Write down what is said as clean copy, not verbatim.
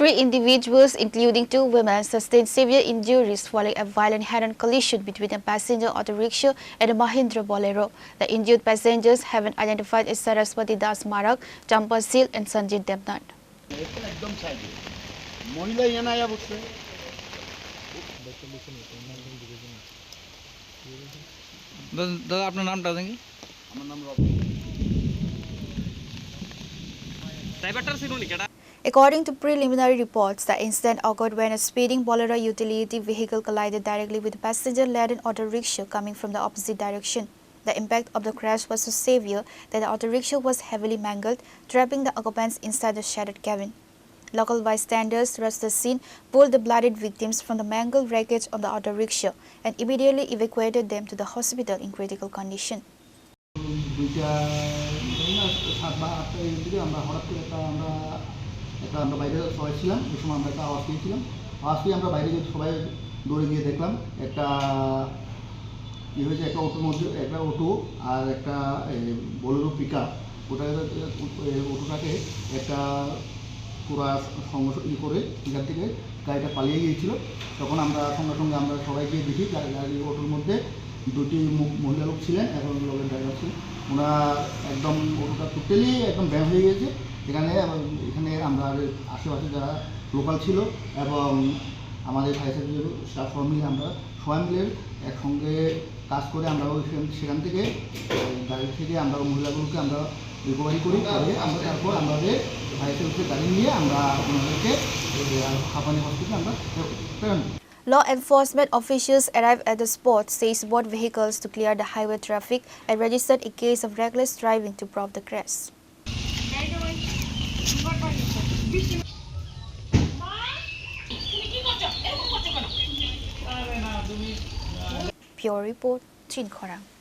Three individuals, including two women, sustained severe injuries following a violent head-on collision between a passenger auto rickshaw and a Mahindra Bolero. The injured passengers have been identified as Saraswati Das Marak, Champa Sil, and Sanjit Devnat. दादा अपना नाम बता देंगे According to preliminary reports, the incident occurred when a speeding Bolero utility vehicle collided directly with a passenger-laden auto rickshaw coming from the opposite direction. The impact of the crash was so severe that the auto rickshaw was heavily mangled, trapping the occupants inside the shattered cabin. Local bystanders rushed the scene, pulled the bloodied victims from the mangled wreckage of the auto rickshaw, and immediately evacuated them to the hospital in critical condition. আমরা বাইরে সবাই ছিলাম এই সময় আমরা একটা আওয়াজ পেয়েছিলাম আওয়াজ পেয়ে আমরা বাইরে গিয়ে সবাই দৌড়ে গিয়ে দেখলাম একটা কী হয়েছে একটা অটোর মধ্যে একটা অটো আর একটা বোলেরো পিকআপ অটোটাকে একটা পুরা করে এখান থেকে গাড়িটা পালিয়ে গিয়েছিল তখন আমরা সঙ্গে সঙ্গে আমরা সবাই গিয়ে দেখি গাড়ি অটোর মধ্যে দুটি মহিলা লোক ছিলেন এবং লোকের ড্রাইভার ছিলেন ওনার একদম অটোটা টোটালি একদম ব্যায়াম হয়ে গেছে এখানে আমরা আশেপাশে যারা লোকাল ছিল এবং আমাদের ফায়ার সার্ভিসের স্টাফ সব মিলে আমরা সবাই মিলে একসঙ্গে কাজ করে আমরা সেখান থেকে গাড়ি থেকে আমরা মহিলাগুলোকে আমরা রিকভারি করি আমরা তারপর আমাদের ফায়ার সার্ভিসের গাড়ি নিয়ে আমরা ওনাদেরকে হাঁপানি হসপিটালে আমরা প্রেরণ করি Law enforcement officials arrived at the spot, seized both vehicles to clear the highway traffic, and registered a case of reckless driving to probe the crash. Pure Report, Chin Khorang.